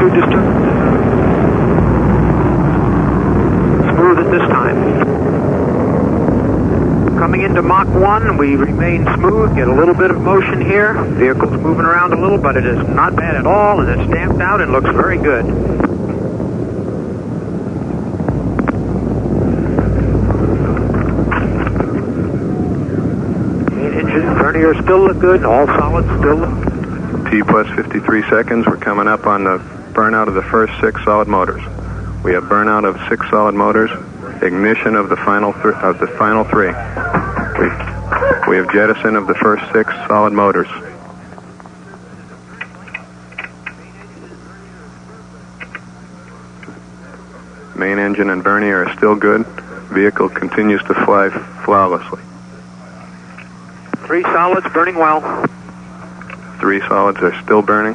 altitude disturbance. Smooth at this time. Coming into Mach 1, we remain smooth, get a little bit of motion here. Vehicle's moving around a little, but it is not bad at all, and it's damped out and looks very good. Main engine, vernier still look good, all solids still look good. T plus 53 seconds. We're coming up on the burnout of the first 6 solid motors. We have burnout of 6 solid motors, ignition of the final 3. We have jettison of the first 6 solid motors. Main engine and vernier are still good. Vehicle continues to fly flawlessly. 3 solids burning well. 3 solids are still burning.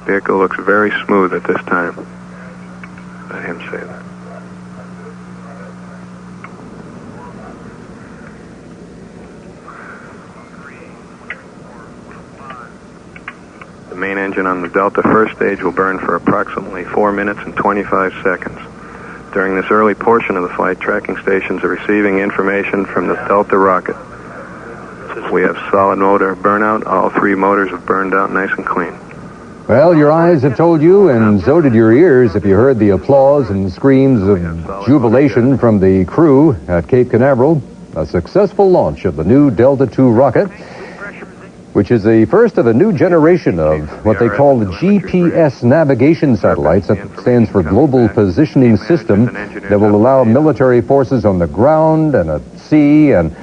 Vehicle looks very smooth at this time. Let him say that. The main engine on the Delta first stage will burn for approximately 4 minutes and 25 seconds. During this early portion of the flight, tracking stations are receiving information from the Delta rocket. We have solid motor burnout. All 3 motors have burned out nice and clean. Well, your eyes have told you, and so did your ears if you heard the applause and screams of jubilation from the crew at Cape Canaveral. A successful launch of the new Delta II rocket, which is the first of a new generation of what they call the GPS navigation satellites. That stands for Global Positioning System, that will allow military forces on the ground and at sea and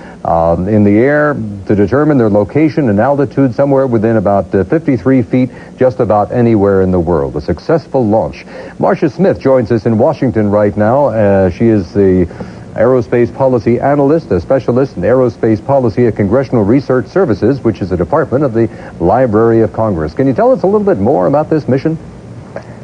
in the air to determine their location and altitude somewhere within about 53 feet, just about anywhere in the world. A successful launch. Marcia Smith joins us in Washington right now. She is the Aerospace Policy Analyst, a specialist in aerospace policy at Congressional Research Services, which is a department of the Library of Congress. Can you tell us a little bit more about this mission?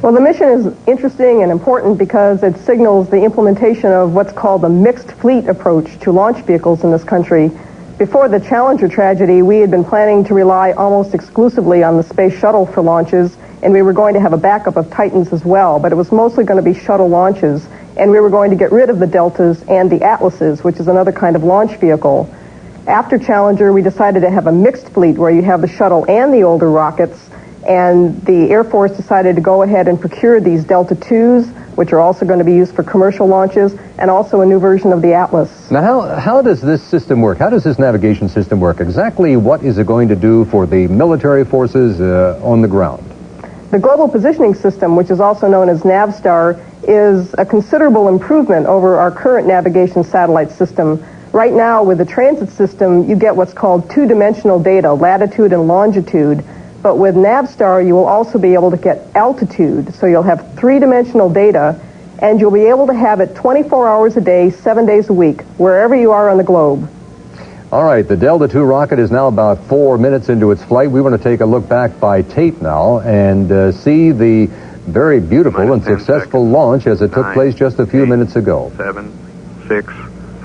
Well, the mission is interesting and important because it signals the implementation of what's called a mixed fleet approach to launch vehicles in this country. Before the Challenger tragedy, we had been planning to rely almost exclusively on the Space Shuttle for launches, and we were going to have a backup of Titans as well, but it was mostly going to be shuttle launches, and we were going to get rid of the Deltas and the Atlases, which is another kind of launch vehicle. After Challenger, we decided to have a mixed fleet where you have the shuttle and the older rockets, and the Air Force decided to go ahead and procure these Delta IIs, which are also going to be used for commercial launches, and also a new version of the Atlas. Now, how does this system work? How does this navigation system work? Exactly what is it going to do for the military forces on the ground? The Global Positioning System, which is also known as Navstar, is a considerable improvement over our current navigation satellite system. Right now, with the transit system, you get what's called two-dimensional data, latitude and longitude. But with Navstar, you will also be able to get altitude. So you'll have three-dimensional data, and you'll be able to have it 24 hours a day, 7 days a week, wherever you are on the globe. All right, the Delta II rocket is now about 4 minutes into its flight. We want to take a look back by tape now and see the very beautiful and successful launch as it took place just a few minutes ago. 7, 6,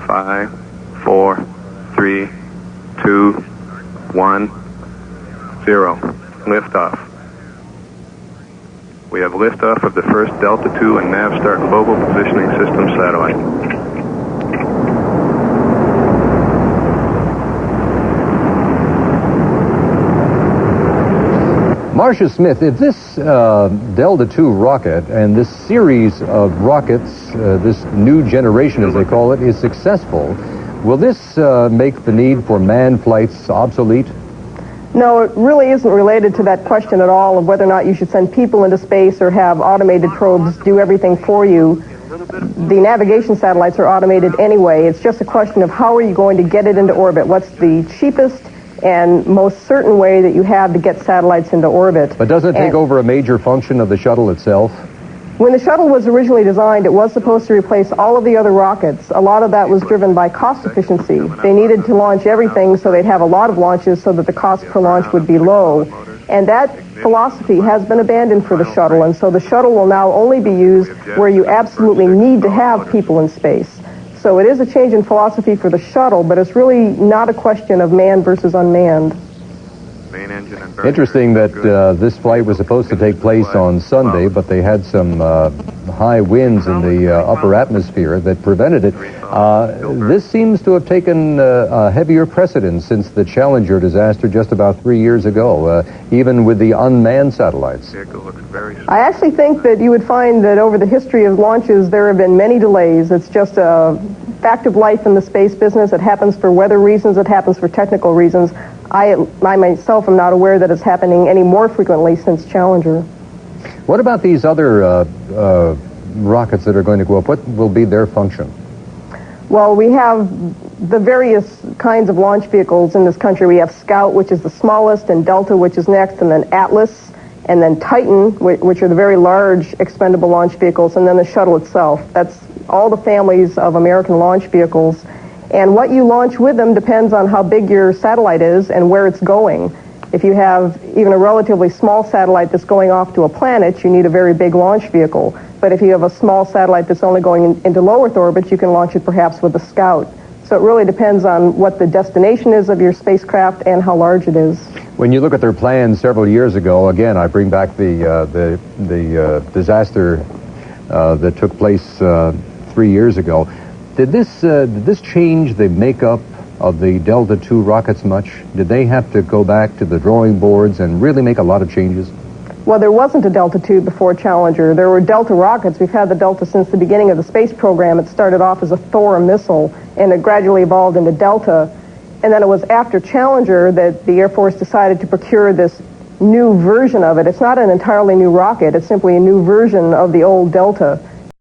5, 4, 3, 2, 1, 0. Liftoff. We have liftoff of the first Delta II and Navstar Global Positioning System satellite. Marcia Smith, if this Delta II rocket and this series of rockets, this new generation as they call it, is successful, will this make the need for manned flights obsolete? No, it really isn't related to that question at all of whether or not you should send people into space or have automated probes do everything for you. The navigation satellites are automated anyway. It's just a question of how are you going to get it into orbit? What's the cheapest and most certain way that you have to get satellites into orbit? But doesn't it take over a major function of the shuttle itself? When the shuttle was originally designed, it was supposed to replace all of the other rockets. A lot of that was driven by cost efficiency. They needed to launch everything so they'd have a lot of launches so that the cost per launch would be low. And that philosophy has been abandoned for the shuttle, and so the shuttle will now only be used where you absolutely need to have people in space. So it is a change in philosophy for the shuttle, but it's really not a question of manned versus unmanned. Main engine and burn Interesting that this flight was supposed to take place on Sunday, but they had some high winds in the upper atmosphere that prevented it. This seems to have taken a heavier precedence since the Challenger disaster just about 3 years ago, even with the unmanned satellites. I actually think that you would find that over the history of launches, there have been many delays. It's just a fact of life in the space business. It happens for weather reasons. It happens for technical reasons. I myself am not aware that it's happening any more frequently since Challenger. What about these other rockets that are going to go up? What will be their function? Well, we have the various kinds of launch vehicles in this country. We have Scout, which is the smallest, and Delta, which is next, and then Atlas, and then Titan, which are the very large expendable launch vehicles, and then the shuttle itself. That's all the families of American launch vehicles. And what you launch with them depends on how big your satellite is and where it's going. If you have even a relatively small satellite that's going off to a planet, you need a very big launch vehicle. But if you have a small satellite that's only going into low Earth orbit, you can launch it perhaps with a Scout. So it really depends on what the destination is of your spacecraft and how large it is. When you look at their plans several years ago, again, I bring back the disaster that took place 3 years ago. Did this change the makeup of the Delta II rockets much? Did they have to go back to the drawing boards and really make a lot of changes? Well, there wasn't a Delta II before Challenger. There were Delta rockets. We've had the Delta since the beginning of the space program. It started off as a Thor missile, and it gradually evolved into Delta. And then it was after Challenger that the Air Force decided to procure this new version of it. It's not an entirely new rocket. It's simply a new version of the old Delta.